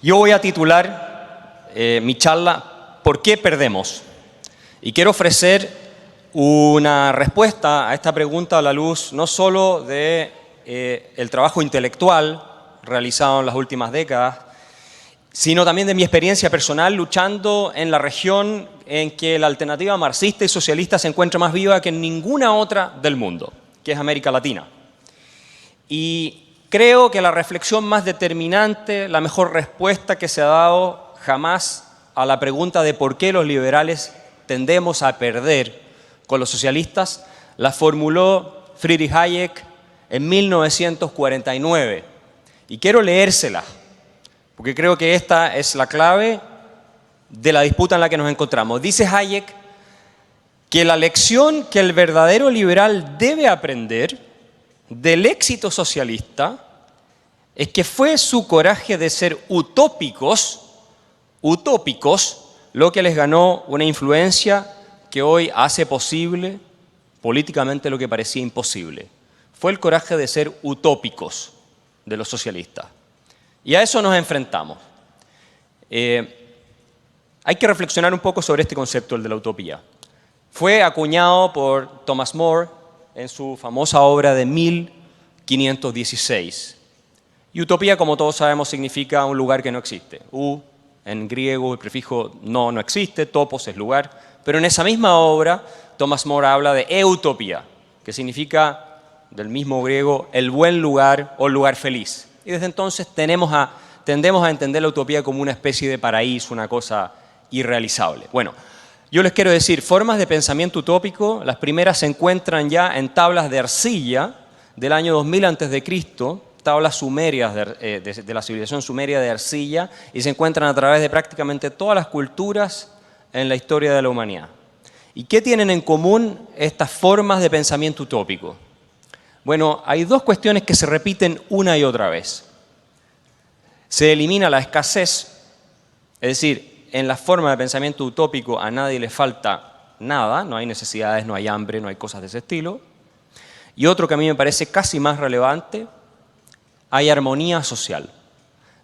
Yo voy a titular mi charla ¿Por qué perdemos? Y quiero ofrecer una respuesta a esta pregunta a la luz no solo de el trabajo intelectual realizado en las últimas décadas, sino también de mi experiencia personal luchando en la región en que la alternativa marxista y socialista se encuentra más viva que en ninguna otra del mundo, que es América Latina. Y creo que la reflexión más determinante, la mejor respuesta que se ha dado jamás a la pregunta de por qué los liberales tendemos a perder con los socialistas, la formuló Friedrich Hayek en 1949. Y quiero leérsela, porque creo que esta es la clave de la disputa en la que nos encontramos. Dice Hayek que la lección que el verdadero liberal debe aprender del éxito socialista es que fue su coraje de ser utópicos lo que les ganó una influencia que hoy hace posible políticamente lo que parecía imposible. Fue el coraje de ser utópicos de los socialistas. Y a eso nos enfrentamos. Hay que reflexionar un poco sobre este concepto, el de la utopía. Fue acuñado por Thomas More en su famosa obra de 1516. Y utopía, como todos sabemos, significa un lugar que no existe. En griego, el prefijo no existe, topos es lugar. Pero en esa misma obra, Thomas More habla de eutopía, que significa, del mismo griego, el buen lugar o lugar feliz. Y desde entonces tendemos a entender la utopía como una especie de paraíso, una cosa irrealizable. Bueno, yo les quiero decir, formas de pensamiento utópico, las primeras se encuentran ya en tablas de arcilla del año 2000 a.C., tablas sumerias de la civilización sumeria de arcilla, y se encuentran a través de prácticamente todas las culturas en la historia de la humanidad. ¿Y qué tienen en común estas formas de pensamiento utópico? Bueno, hay dos cuestiones que se repiten una y otra vez. Se elimina la escasez, es decir, en la forma de pensamiento utópico a nadie le falta nada, no hay necesidades, no hay hambre, no hay cosas de ese estilo. Y otro que a mí me parece casi más relevante, hay armonía social.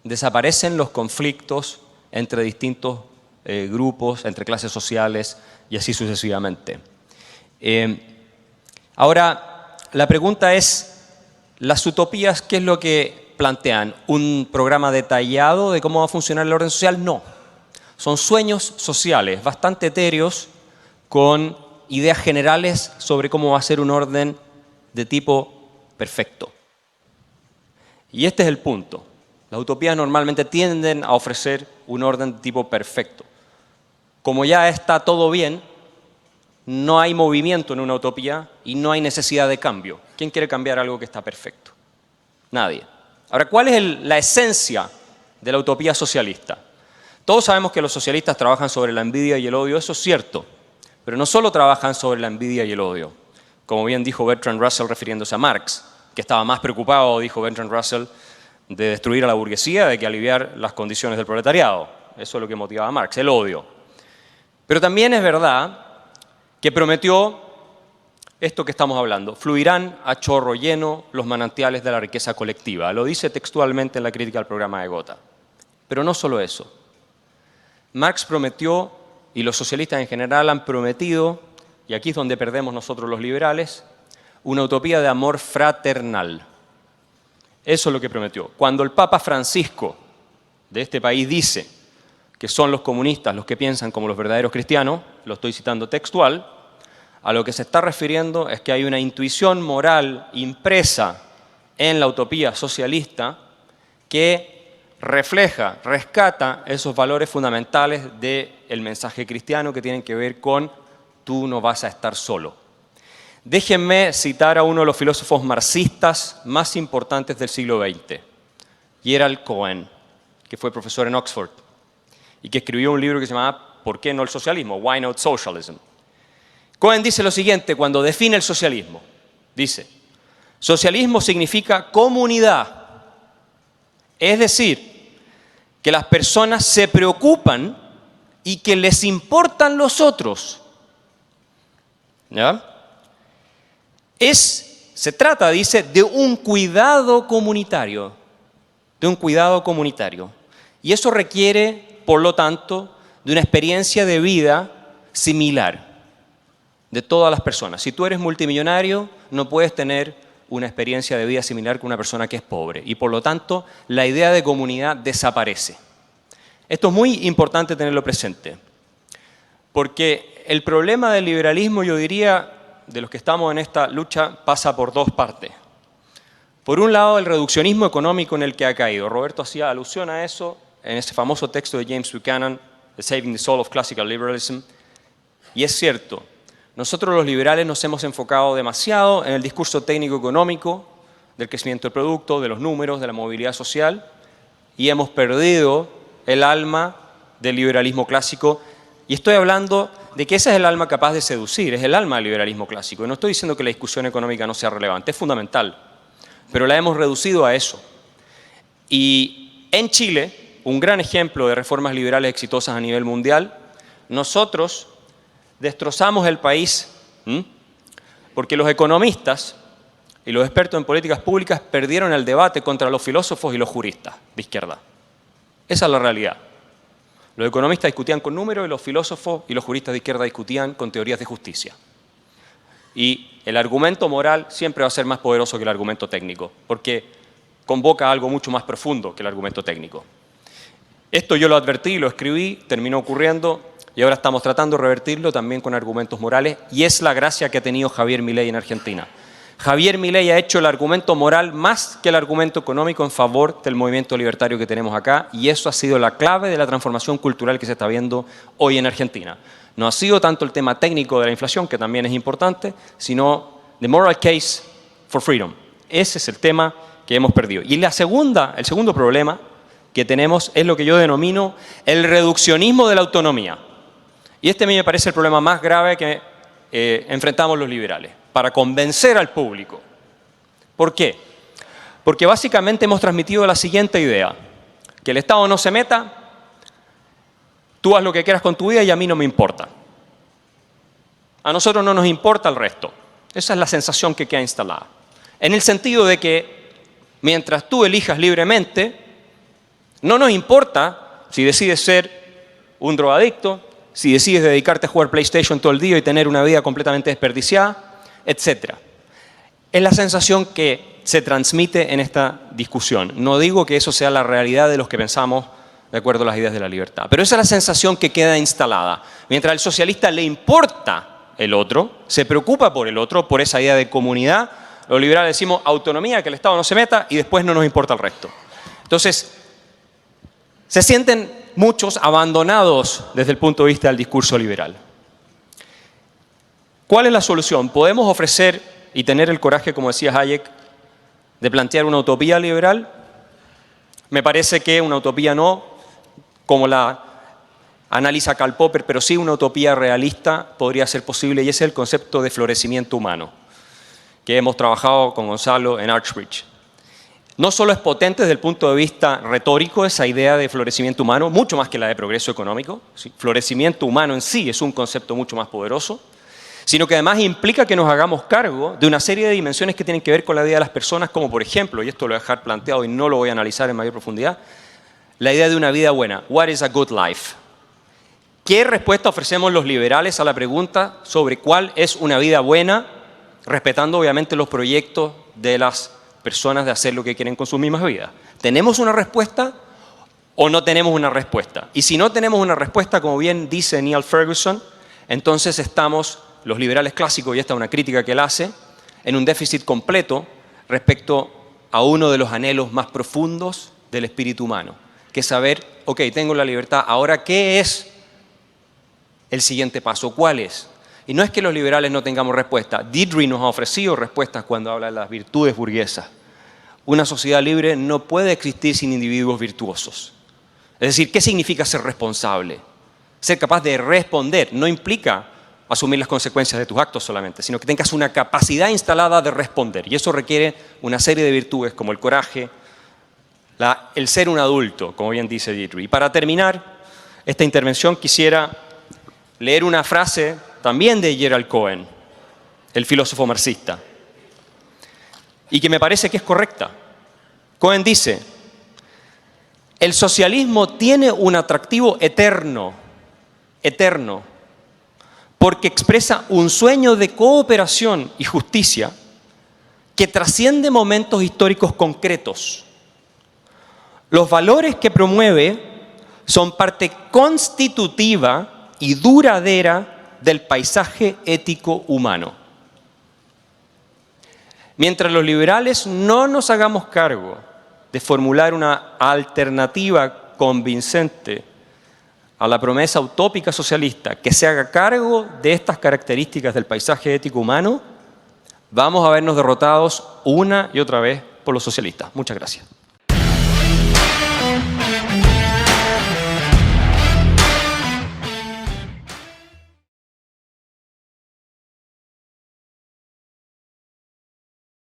Desaparecen los conflictos entre distintos grupos, entre clases sociales y así sucesivamente. Ahora, la pregunta es, ¿las utopías qué es lo que plantean? ¿Un programa detallado de cómo va a funcionar el orden social? No. Son sueños sociales bastante etéreos con ideas generales sobre cómo va a ser un orden de tipo perfecto. Y este es el punto. Las utopías normalmente tienden a ofrecer un orden de tipo perfecto. Como ya está todo bien, no hay movimiento en una utopía y no hay necesidad de cambio. ¿Quién quiere cambiar algo que está perfecto? Nadie. Ahora, ¿cuál es la esencia de la utopía socialista? Todos sabemos que los socialistas trabajan sobre la envidia y el odio, eso es cierto, pero no solo trabajan sobre la envidia y el odio. Como bien dijo Bertrand Russell refiriéndose a Marx, que estaba más preocupado, dijo Bertrand Russell, de destruir a la burguesía, de que aliviar las condiciones del proletariado. Eso es lo que motivaba a Marx, el odio. Pero también es verdad que prometió esto que estamos hablando, fluirán a chorro lleno los manantiales de la riqueza colectiva. Lo dice textualmente en la crítica al programa de Gotha. Pero no solo eso. Marx prometió, y los socialistas en general han prometido, y aquí es donde perdemos nosotros los liberales, una utopía de amor fraternal. Eso es lo que prometió. Cuando el Papa Francisco de este país dice que son los comunistas los que piensan como los verdaderos cristianos, lo estoy citando textual, a lo que se está refiriendo es que hay una intuición moral impresa en la utopía socialista que refleja, rescata esos valores fundamentales del mensaje cristiano que tienen que ver con tú no vas a estar solo. Déjenme citar a uno de los filósofos marxistas más importantes del siglo XX, Gerald Cohen, que fue profesor en Oxford y que escribió un libro que se llamaba ¿Por qué no el socialismo? Why not socialism? Cohen dice lo siguiente cuando define el socialismo. Dice, socialismo significa comunidad, es decir, que las personas se preocupan y que les importan los otros. ¿Ya? Se trata, dice, de un cuidado comunitario. Y eso requiere, por lo tanto, de una experiencia de vida similar de todas las personas. Si tú eres multimillonario, no puedes tener una experiencia de vida similar que una persona que es pobre. Y por lo tanto, la idea de comunidad desaparece. Esto es muy importante tenerlo presente. Porque el problema del liberalismo, yo diría, de los que estamos en esta lucha, pasa por dos partes. Por un lado, el reduccionismo económico en el que ha caído. Roberto hacía alusión a eso en ese famoso texto de James Buchanan, The Saving the Soul of Classical Liberalism. Y es cierto, nosotros los liberales nos hemos enfocado demasiado en el discurso técnico-económico, del crecimiento del producto, de los números, de la movilidad social, y hemos perdido el alma del liberalismo clásico. Y estoy hablando de que ese es el alma capaz de seducir, es el alma del liberalismo clásico. Y no estoy diciendo que la discusión económica no sea relevante, es fundamental, pero la hemos reducido a eso. Y en Chile, un gran ejemplo de reformas liberales exitosas a nivel mundial, nosotros destrozamos el país porque los economistas y los expertos en políticas públicas perdieron el debate contra los filósofos y los juristas de izquierda. Esa es la realidad. Los economistas discutían con números y los filósofos y los juristas de izquierda discutían con teorías de justicia. Y el argumento moral siempre va a ser más poderoso que el argumento técnico, porque convoca algo mucho más profundo que el argumento técnico. Esto yo lo advertí, lo escribí, terminó ocurriendo y ahora estamos tratando de revertirlo también con argumentos morales, y es la gracia que ha tenido Javier Milei en Argentina. Javier Milei ha hecho el argumento moral más que el argumento económico en favor del movimiento libertario que tenemos acá, y eso ha sido la clave de la transformación cultural que se está viendo hoy en Argentina. No ha sido tanto el tema técnico de la inflación, que también es importante, sino the moral case for freedom. Ese es el tema que hemos perdido. Y el segundo problema que tenemos es lo que yo denomino el reduccionismo de la autonomía. Y este a mí me parece el problema más grave que enfrentamos los liberales, para convencer al público. ¿Por qué? Porque básicamente hemos transmitido la siguiente idea: que el Estado no se meta, tú haz lo que quieras con tu vida y a mí no me importa. A nosotros no nos importa el resto. Esa es la sensación que queda instalada. En el sentido de que mientras tú elijas libremente, no nos importa si decides ser un drogadicto, si decides dedicarte a jugar PlayStation todo el día y tener una vida completamente desperdiciada, etc. Es la sensación que se transmite en esta discusión. No digo que eso sea la realidad de los que pensamos de acuerdo a las ideas de la libertad, pero esa es la sensación que queda instalada. Mientras al socialista le importa el otro, se preocupa por el otro, por esa idea de comunidad, los liberales decimos autonomía, que el Estado no se meta y después no nos importa el resto. Entonces, se sienten muchos abandonados desde el punto de vista del discurso liberal. ¿Cuál es la solución? Podemos ofrecer y tener el coraje, como decía Hayek, de plantear una utopía liberal. Me parece que una utopía no, como la analiza Karl Popper, pero sí una utopía realista podría ser posible, y ese es el concepto de florecimiento humano, que hemos trabajado con Gonzalo en Archbridge. No solo es potente desde el punto de vista retórico esa idea de florecimiento humano, mucho más que la de progreso económico. ¿Sí? Florecimiento humano en sí es un concepto mucho más poderoso, sino que además implica que nos hagamos cargo de una serie de dimensiones que tienen que ver con la vida de las personas, como por ejemplo, y esto lo voy a dejar planteado y no lo voy a analizar en mayor profundidad, la idea de una vida buena. What is a good life? ¿Qué respuesta ofrecemos los liberales a la pregunta sobre cuál es una vida buena, respetando obviamente los proyectos de las personas de hacer lo que quieren con sus mismas vidas? ¿Tenemos una respuesta o no tenemos una respuesta? Y si no tenemos una respuesta, como bien dice Neil Ferguson, entonces estamos, los liberales clásicos, y esta es una crítica que él hace, en un déficit completo respecto a uno de los anhelos más profundos del espíritu humano, que es saber, ok, tengo la libertad, ahora ¿qué es el siguiente paso? ¿Cuál es? Y no es que los liberales no tengamos respuesta. Diderot nos ha ofrecido respuestas cuando habla de las virtudes burguesas. Una sociedad libre no puede existir sin individuos virtuosos. Es decir, ¿qué significa ser responsable? Ser capaz de responder no implica asumir las consecuencias de tus actos solamente, sino que tengas una capacidad instalada de responder. Y eso requiere una serie de virtudes como el coraje, el ser un adulto, como bien dice Diderot. Y para terminar esta intervención quisiera leer una frase también de Gerald Cohen, el filósofo marxista, y que me parece que es correcta. Cohen dice: El socialismo tiene un atractivo eterno, porque expresa un sueño de cooperación y justicia que trasciende momentos históricos concretos. Los valores que promueve son parte constitutiva y duradera del paisaje ético humano. Mientras los liberales no nos hagamos cargo de formular una alternativa convincente a la promesa utópica socialista que se haga cargo de estas características del paisaje ético humano, vamos a vernos derrotados una y otra vez por los socialistas. Muchas gracias.